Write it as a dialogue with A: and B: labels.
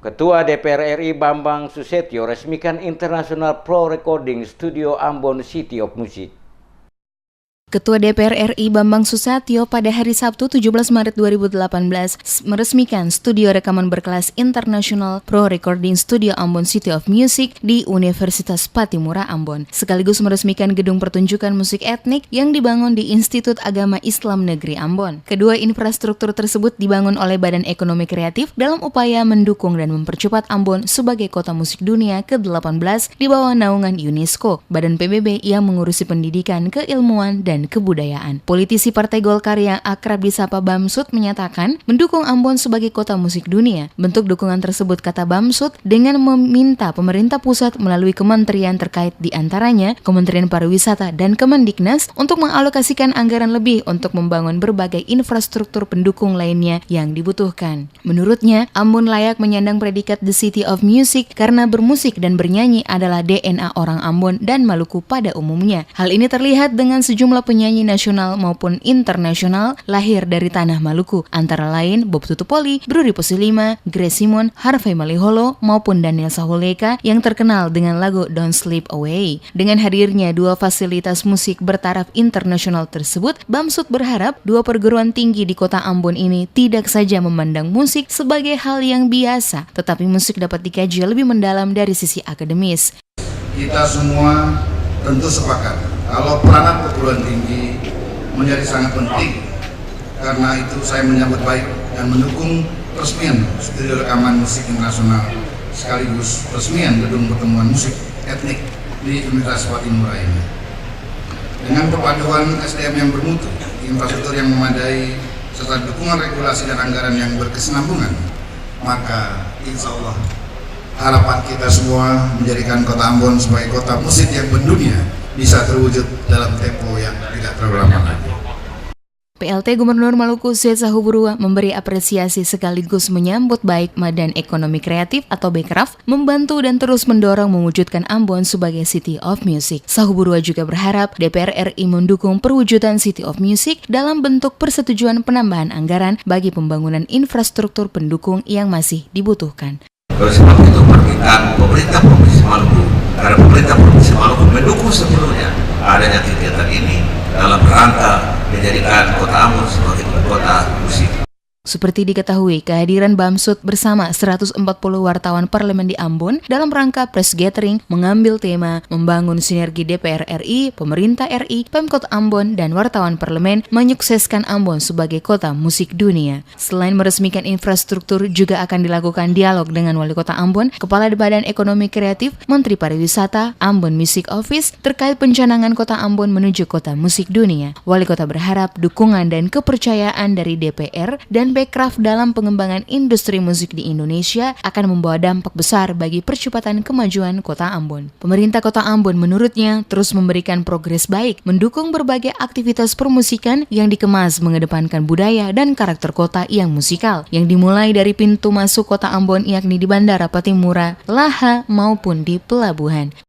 A: Ketua DPR RI Bambang Susetio resmikan International Pro Recording Studio Ambon City of Music.
B: Ketua DPR RI Bambang Susatyo pada hari Sabtu 17 Maret 2018 meresmikan studio rekaman berkelas internasional Pro Recording Studio Ambon City of Music di Universitas Patimura Ambon, sekaligus meresmikan gedung pertunjukan musik etnik yang dibangun di Institut Agama Islam Negeri Ambon. Kedua infrastruktur tersebut dibangun oleh Badan Ekonomi Kreatif dalam upaya mendukung dan mempercepat Ambon sebagai kota musik dunia ke-18 di bawah naungan UNESCO, Badan PBB yang mengurusi pendidikan, keilmuan, dan kebudayaan. Politisi Partai Golkar yang akrab disapa Bamsud menyatakan mendukung Ambon sebagai kota musik dunia. Bentuk dukungan tersebut, kata Bamsud, dengan meminta pemerintah pusat melalui kementerian terkait diantaranya Kementerian Pariwisata dan Kemendiknas untuk mengalokasikan anggaran lebih untuk membangun berbagai infrastruktur pendukung lainnya yang dibutuhkan. Menurutnya, Ambon layak menyandang predikat The City of Music karena bermusik dan bernyanyi adalah DNA orang Ambon dan Maluku pada umumnya. Hal ini terlihat dengan sejumlah penyanyi nasional maupun internasional lahir dari tanah Maluku, antara lain Bob Tutupoli, Bruri Posilima, Grace Simon, Harvey Maliholo, maupun Daniel Sahuleka yang terkenal dengan lagu Don't Sleep Away. Dengan hadirnya dua fasilitas musik bertaraf internasional tersebut, Bamsud berharap dua perguruan tinggi di kota Ambon ini tidak saja memandang musik sebagai hal yang biasa, tetapi musik dapat dikaji lebih mendalam dari sisi akademis.
C: Kita semua tentu sepakat kalau peranan perguruan tinggi menjadi sangat penting. Karena itu saya menyambut baik dan mendukung peresmian studio rekaman musik internasional sekaligus peresmian gedung pertemuan musik etnik di Universitas Patimura ini. Dengan perpaduan SDM yang bermutu, infrastruktur yang memadai, serta dukungan regulasi dan anggaran yang berkesinambungan, maka insya Allah harapan kita semua menjadikan kota Ambon sebagai kota musik yang mendunia bisa terwujud dalam tempo yang tidak terlalu lama lagi.
B: PLT Gubernur Maluku Syed Sahuburua memberi apresiasi sekaligus menyambut baik Badan Ekonomi Kreatif atau Bekraf membantu dan terus mendorong mewujudkan Ambon sebagai City of Music. Sahuburua juga berharap DPR RI mendukung perwujudan City of Music dalam bentuk persetujuan penambahan anggaran bagi pembangunan infrastruktur pendukung yang masih dibutuhkan.
D: Oleh sebab itu permintaan pemerintah Provinsi Maluku, karena pemerintah Provinsi Maluku mendukung sepenuhnya adanya kegiatan ini dalam rangka menjadikan kota Ambon sebagai kota musik.
B: Seperti diketahui, kehadiran Bamsud bersama 140 wartawan parlemen di Ambon dalam rangka press gathering mengambil tema membangun sinergi DPR RI, pemerintah RI, Pemkot Ambon, dan wartawan parlemen menyukseskan Ambon sebagai kota musik dunia. Selain meresmikan infrastruktur, juga akan dilakukan dialog dengan Wali Kota Ambon, Kepala Badan Ekonomi Kreatif, Menteri Pariwisata, Ambon Music Office terkait pencanangan kota Ambon menuju kota musik dunia. Wali Kota berharap dukungan dan kepercayaan dari DPR dan Bekraf dalam pengembangan industri musik di Indonesia akan membawa dampak besar bagi percepatan kemajuan kota Ambon. Pemerintah kota Ambon menurutnya terus memberikan progres baik, mendukung berbagai aktivitas permusikan yang dikemas mengedepankan budaya dan karakter kota yang musikal, yang dimulai dari pintu masuk kota Ambon yakni di Bandara Patimura, Laha maupun di pelabuhan.